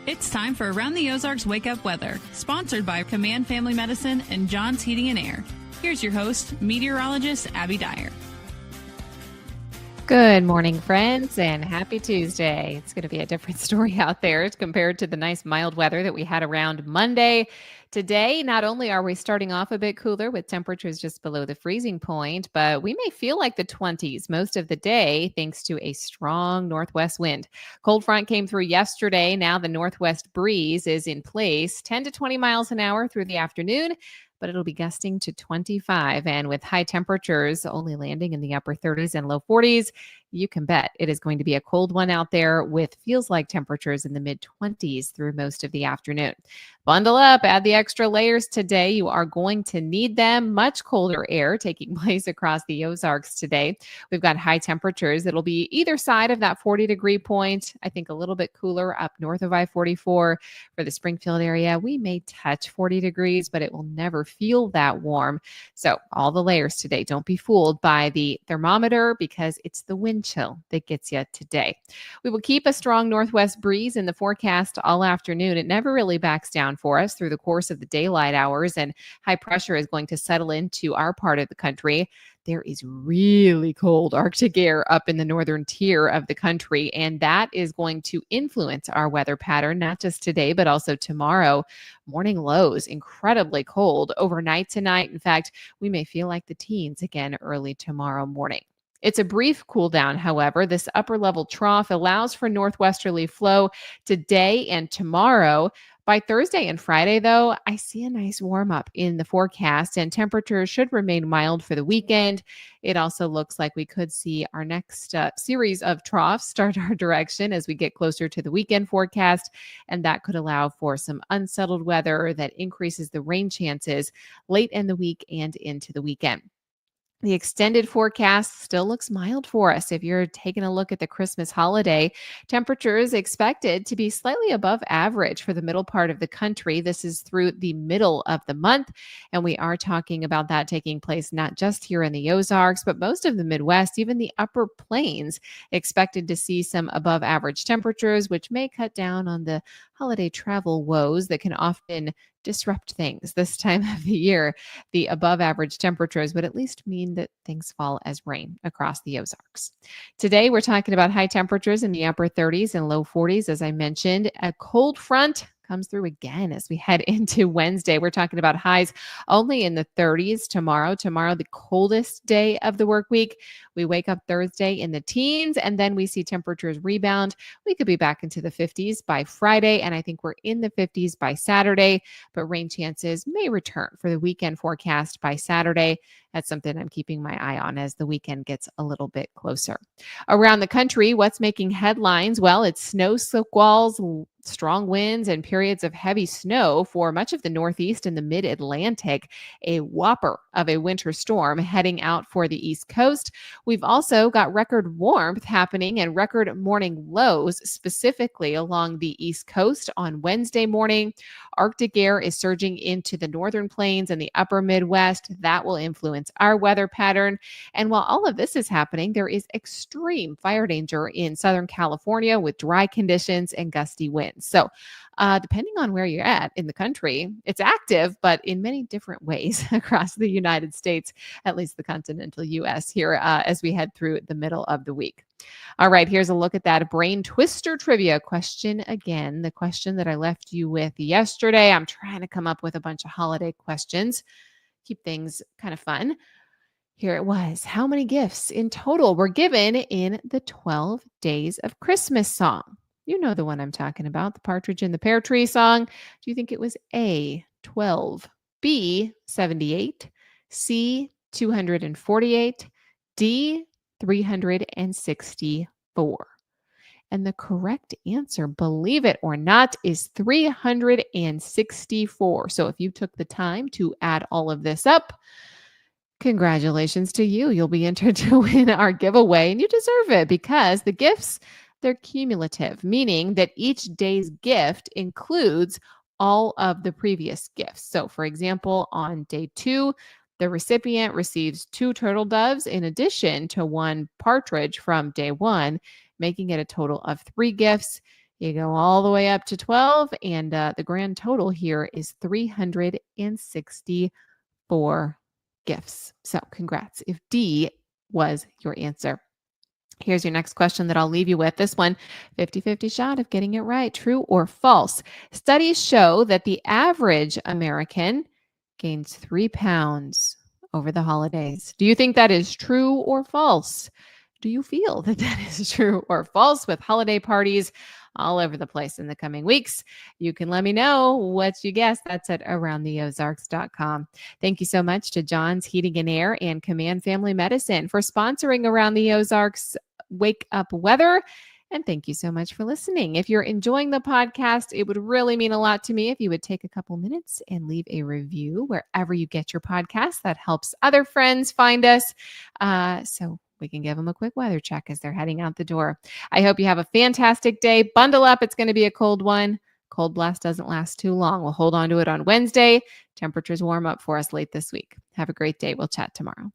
It's time for Around the Ozarks Wake Up Weather, sponsored by Command Family Medicine and John's Heating and Air. Here's your host, meteorologist Abby Dyer. Good morning, friends, and happy Tuesday. It's going to be a different story out there compared to the nice mild weather that we had around Monday. Today, not only are we starting off a bit cooler with temperatures just below the freezing point, but we may feel like the 20s most of the day thanks to a strong northwest wind. Cold front came through yesterday. Now the northwest breeze is in place, 10 to 20 miles an hour through the afternoon, but it'll be gusting to 25. And with high temperatures only landing in the upper 30s and low 40s, you can bet it is going to be a cold one out there with feels like temperatures in the mid 20s through most of the afternoon. Bundle up, add the extra layers today. You are going to need them. Much colder air taking place across the Ozarks today. We've got high temperatures. It'll be either side of that 40-degree point. I think a little bit cooler up north of I-44 for the Springfield area. We may touch 40 degrees, but it will never feel that warm. So all the layers today. Don't be fooled by the thermometer because it's the wind chill that gets you today. We will keep a strong northwest breeze in the forecast all afternoon. It never really backs down for us through the course of the daylight hours, and high pressure is going to settle into our part of the country. There is really cold Arctic air up in the northern tier of the country, and that is going to influence our weather pattern, not just today, but also tomorrow. Morning lows, incredibly cold overnight tonight. In fact, we may feel like the teens again early tomorrow morning. It's a brief cool down, however. This upper level trough allows for northwesterly flow today and tomorrow. By Thursday and Friday, though, I see a nice warm up in the forecast, and temperatures should remain mild for the weekend. It also looks like we could see our next series of troughs start our direction as we get closer to the weekend forecast, and that could allow for some unsettled weather that increases the rain chances late in the week and into the weekend. The extended forecast still looks mild for us. If you're taking a look at the Christmas holiday, temperatures expected to be slightly above average for the middle part of the country. This is through the middle of the month, and we are talking about that taking place not just here in the Ozarks, but most of the Midwest, even the upper plains, expected to see some above average temperatures, which may cut down on the holiday travel woes that can often disrupt things this time of the year. The above average temperatures would at least mean that things fall as rain across the Ozarks. Today, we're talking about high temperatures in the upper 30s and low 40s. As I mentioned, a cold front comes through again as we head into Wednesday. We're talking about highs only in the 30s tomorrow. Tomorrow, the coldest day of the work week. We wake up Thursday in the teens, and then we see temperatures rebound. We could be back into the 50s by Friday, and I think we're in the 50s by Saturday, but rain chances may return for the weekend forecast by Saturday. That's something I'm keeping my eye on as the weekend gets a little bit closer. Around the country, what's making headlines? Well, it's snow squalls, strong winds, and periods of heavy snow for much of the Northeast and the Mid-Atlantic. A whopper of a winter storm heading out for the East Coast. We've also got record warmth happening and record morning lows, specifically along the East Coast on Wednesday morning. Arctic air is surging into the northern plains and the upper Midwest. That will influence our weather pattern. And while all of this is happening, there is extreme fire danger in Southern California with dry conditions and gusty winds. So depending on where you're at in the country, it's active, but in many different ways across the United States, at least the continental U.S. here as we head through the middle of the week. All right, here's a look at that brain twister trivia question again, the question that I left you with yesterday. I'm trying to come up with a bunch of holiday questions, keep things kind of fun. Here it was. How many gifts in total were given in the 12 Days of Christmas song? You know the one I'm talking about, the Partridge in the Pear Tree song. Do you think it was A, 12, B, 78, C, 248, D, 364? And the correct answer, believe it or not, is 364. So if you took the time to add all of this up, congratulations to you. You'll be entered to win our giveaway, and you deserve it because the gifts, they're cumulative, meaning that each day's gift includes all of the previous gifts. So for example, on day 2, the recipient receives 2 turtle doves in addition to 1 partridge from day 1, making it a total of 3 gifts. You go all the way up to 12, and the grand total here is 364 gifts. So congrats if D was your answer. Here's your next question that I'll leave you with. This one, 50-50 shot of getting it right. True or false? Studies show that the average American gains 3 pounds over the holidays. Do you think that is true or false? Do you feel that that is true or false with holiday parties all over the place in the coming weeks? You can let me know what you guess. That's at aroundtheozarks.com. Thank you so much to John's Heating and Air and Command Family Medicine for sponsoring Around the Ozarks Wake Up Weather. And thank you so much for listening. If you're enjoying the podcast, it would really mean a lot to me if you would take a couple minutes and leave a review wherever you get your podcast. That helps other friends find us. So we can give them a quick weather check as they're heading out the door. I hope you have a fantastic day. Bundle up. It's going to be a cold one. Cold blast doesn't last too long. We'll hold on to it on Wednesday. Temperatures warm up for us late this week. Have a great day. We'll chat tomorrow.